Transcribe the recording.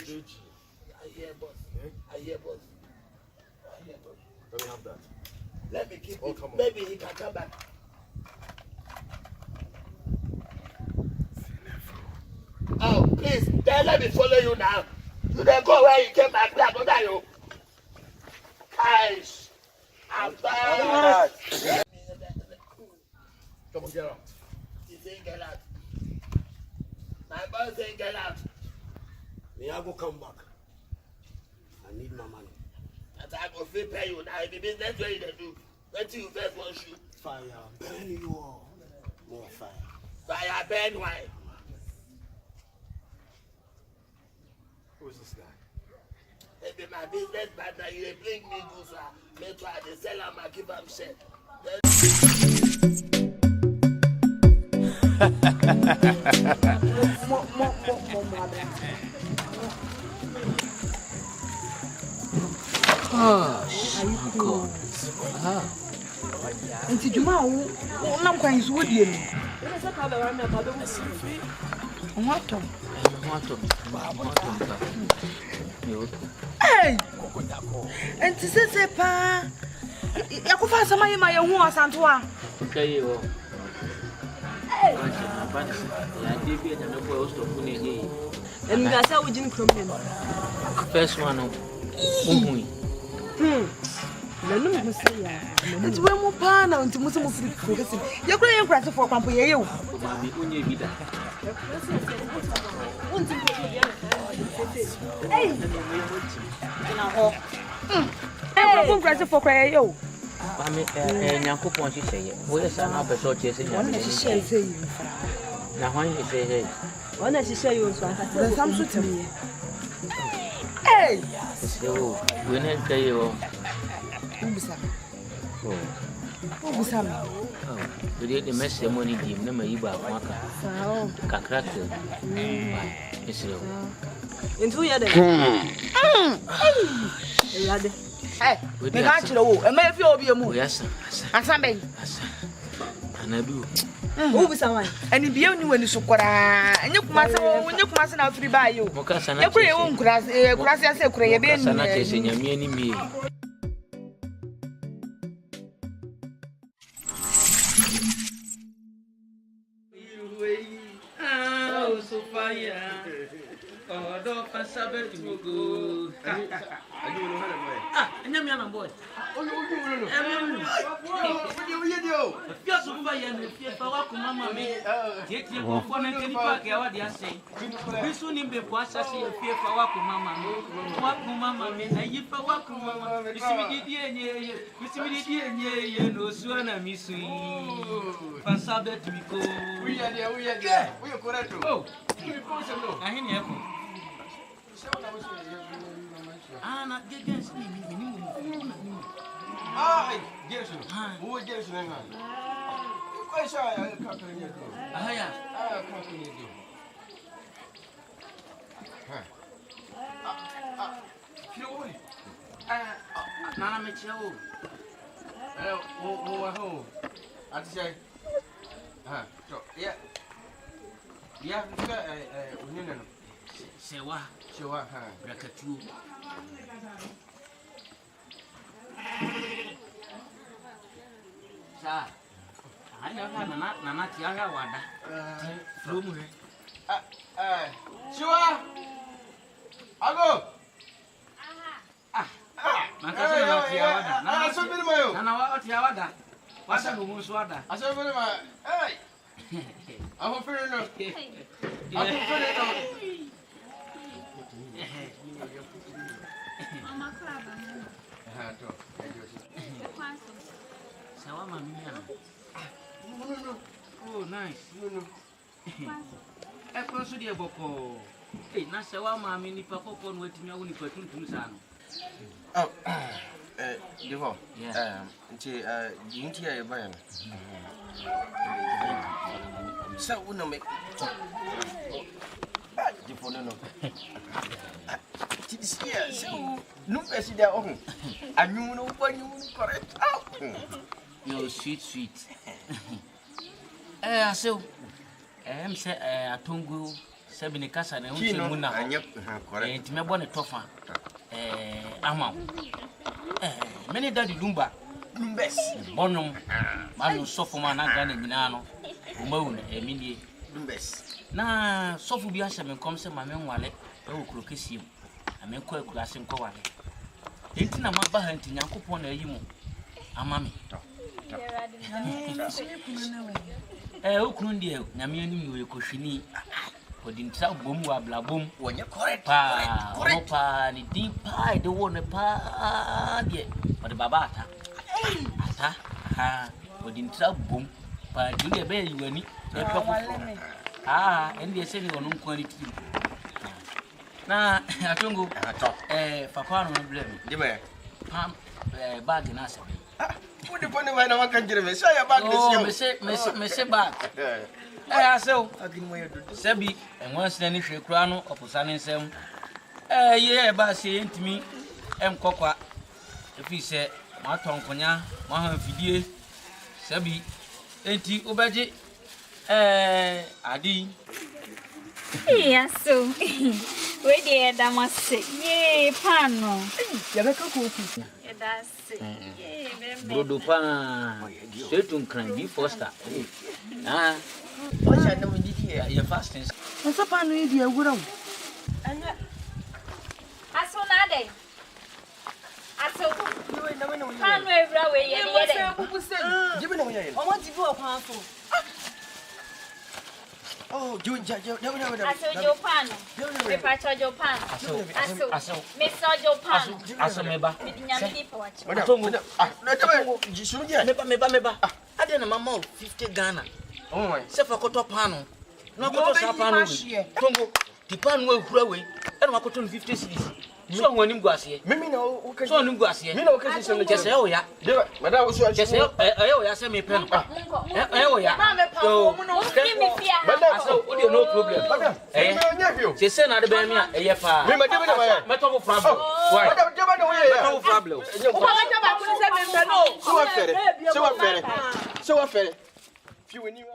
hear, boss. I hear, boss. Let me have that. Let me keep it. Come on. Maybe he can come back. Oh, please, then let me follow you now. You then go where you came back. Black, what are you? Guys, I'm back. Come on, get out. He saying get out. My boss saying get out. Nyako, come back. I need my money. And I go free pay you now. The business where you do. What you first want shoot? Fire, burn you all. More fire. Fire, burn why? Who is this guy? Maybe my business partner, you dey bring me goods, me try to sell am and give am share. God. Nti juma wo nam kwan so wo die no. Wato. Hey! Nti se pa. Ya ko fa sama ye ma ye hu asanto a. Okay yo. Hey! Ya debi na no boy stop ni ni. Enu ga sa wo jin krom ne. First one no. Lanu mo se ya. Nti we mo pa na nti mo se mo firi ko kesi. Ye kura ye nkura se for kwampo ye ye wo. Ma bi onye bi da. Hey! Na ho. Hey, ko nkura se for kwa ye ye wo. Ba me Nyako pon hihye ye. Wo ye sa na be so che se Wona hihye se yi. Na hwan ye se he. Wona hihye yo so aka. Da sam so temi. Hey! So, we na kai yo. Ubisa. Ubisa me. We dey the mess money dim na mayi ba ko aka. Sao. Kakra ke. Esre. Ntu ye de. Ya de. Eh, me ga chiro wo. E ma fi obi emu. O yasa. Asa ben. Asa. Anabi. Ubisa wan. Ani biye ni wani sukura. Enye kuma se na afiri ba yo. Moka sana. Ye kure ye won kura se ase kure ye be ni. Sana che se nyame ani mi. Odo pasabe tugo. Nyame ana boy. Fiaso kuba ya me fia wa ku mama me. Tietie ko fo na keni pa ke wa dia sei. Bisu ni be po asase ya fia fa wa ku mama me. Wa ku mama me ayi fa wa ku mama. Bisimi di enye ye no suana na misui. Pasabe tugo. We are there. We are correct. Oh, Give me poison no. ahini yako. Na gegenst ni Ah, yes. Who is this? Quite sure I can't do it. Ahaya. I can't do it. Nana mechao. Oh, I say. So, yeah. Yeah, Sewa. Sure, Brakatu. Sa. Anya nana tiaga wada. Flomu he. Sure. Ago. Makasa na tiaga. Nana so biri mayo. Nana wa tiaga. Wasa gumu swada. Aso biri ma. Hey. I'm afraid no. I'm afraid no. Mama Crabba. Sawa mami yana. No. Oh, nice. No. Ekro so de boko. Na sawa mami ni pa kokon wetimi awu ni patuntum sa no. Oh. Divo. Nti yinti ya bayan. Sa una me. Divo no. This year, so no person there on. And you know when you correct out. Yo sweet. So say atongo Sabine Casa and Muna, and Timebon Tofa, Amau. Many daddy Lumba, Bonum, Manu Sofoma, Nagani Minano, Moon, Emily Lumbes. Na Sophia Sam comes to my men wallet, oh, Crocisium, I may call class in Coale. Ain't a map behind Nyako upon a human. A mammy. Okundia, Namian, you coshini. For the boom, wabla boom, when you're correct, pa, the deep pie, the one a pa, yet, but the babata. For the boom, pa, do the bell you any. And they say on quality. Now, I don't go, Papa, no blame. Pam, bag in us. Put the funny when I can give me. Say about this, Miss Back. So, Sabi, and once then if you crown or Posanin Sam. Yeah, but saying to me, Coqua. If he said, my tongue conya, my video, Sabi, ain't you, Obaji? Adi. Yes, so. Wait there, that must say, yea, Pano. Godupa, certain can be foster. Ah, what I know in here, your fastest. What's up, I need you, would And I saw Nade. I saw Pano every way. I want to go upon. Oh, you I saw your pan. I saw your pan. I saw Mr. Joe Pan. I saw Meba. I didn't mamma 50 Ghana. Oh, Except for Coto Pano. No, Tongo, the pan will grow away, and I got 50 cities. So when you go here, Mimi no, so you go here. You know, because it's Just oh, yeah. But I was Just I say me pen. Oh, yeah. But that's no problem. She said, not the Bamia, a yepa. Metal problem. Why? Problem. So I fed it. So I fed it. So I fed it. Few knew.